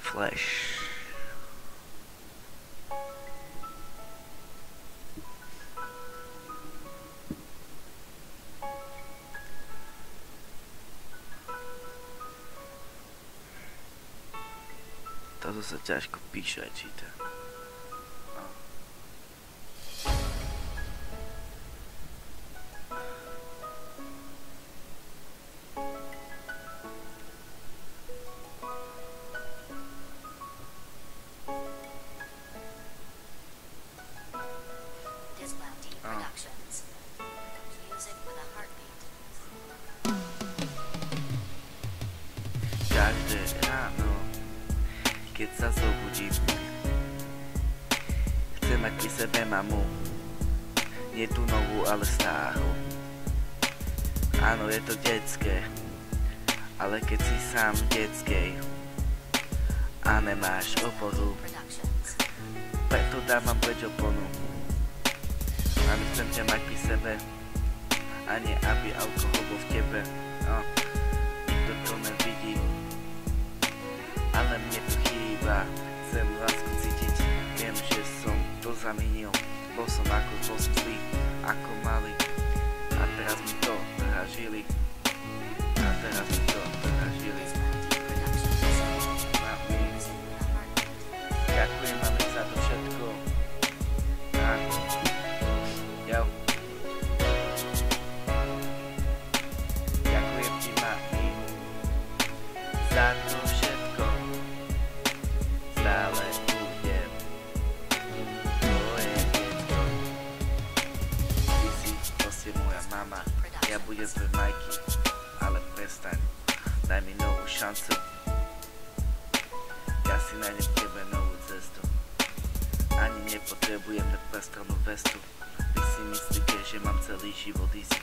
Flash. Toto sa ťažko píše a číta. Každé ráno, keď sa zobudím, chcem mať pri sebe mamu. Nie tú novú, ale starú. Áno, je to detské, ale keď si sám v detskej a nemáš oporu, preto dávam preč oponu. Aby chcem ťa mať pri sebe a nie aby alkohol bol v tebe. Nikto to nevidí, ale mne to chýba. Chcem lásku cítiť, viem, že som to zaminil. Bol som zlý, ako malý. A teraz mi to dražili. Mami, ďakujem mami za to všetko. Jo. Ďakujem ti mami za to všetko. Stále budem tvoje detko. Ty si proste moja mama. Ja budem tvoj Majky, ale prestaň. Daj mi novú šancu. Ja si nájdem v tebe novú cestu. Ani nepotrebujem nepestranú vestu. Vy si myslíte, že mám celý život easy,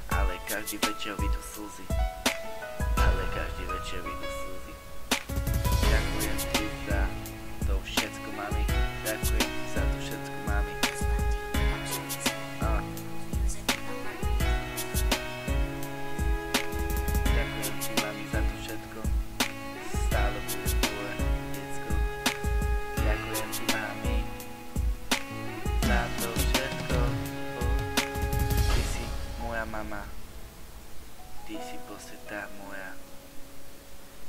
ale každý večer vidú slzy. Ďakujem ti za to všetko, mami. Ďakujem ti za to všetko, mami. Ďakujem ti, mami, za to všetko. Stále budem tvoje decko. Ďakujem ti, mami, za to všetko. Ty si moja mama. Ty si proste tá moja.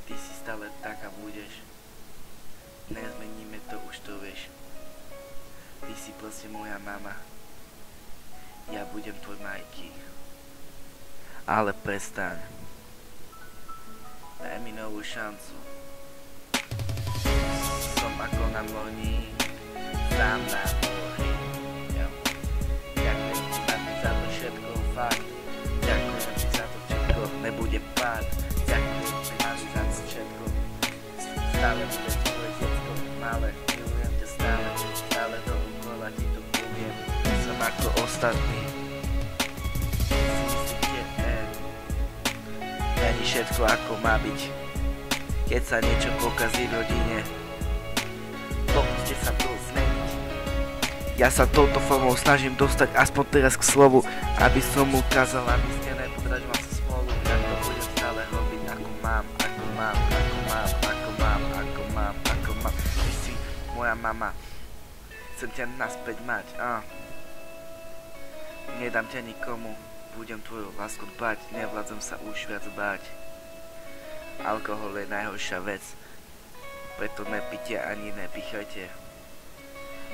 Ty si stále taká budeš. Nezmeníme to, už to vieš. Ty si proste moja mama. Ja budem tvoj Majky. Ale prestaň. Daj mi novú šancu. Som ako na loni, sám na mori. Ďakujem ti, mami, za to všetko, fakt. Ďakujem ti za to všetko, nebude pád. Ďakujem ti, mami, za to všetko. Stále budem tvoje detsko, malé. Milujem ťa stále, stále dookola ti to poviem. Som ako ostatní. Není všetko ako má byť. Keď sa niečo pokazí v rodine, pokúste sa to zmeniť. Ja sa touto formou snažím dostať aspoň teraz k slovu, aby som ukázal, aby ste nepodrážil sa smolu. Tak to budem stále robiť, ako mám. Ty si moja mama. Chcem ťa naspäť mať. Nedám ťa nikomu. Budem tvoju lásku dbať, nevládzem sa už viac báť. Alkohol je najhoršia vec, preto nepite ani nepíchajte.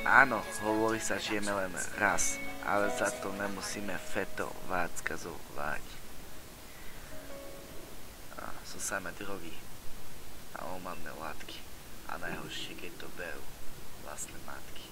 Áno, hovorí sa, žijeme len raz, ale za to nemusíme fetovať, skazovať. Sú samé drogy a omamné látky a najhoršie, keď to berú vlastné matky.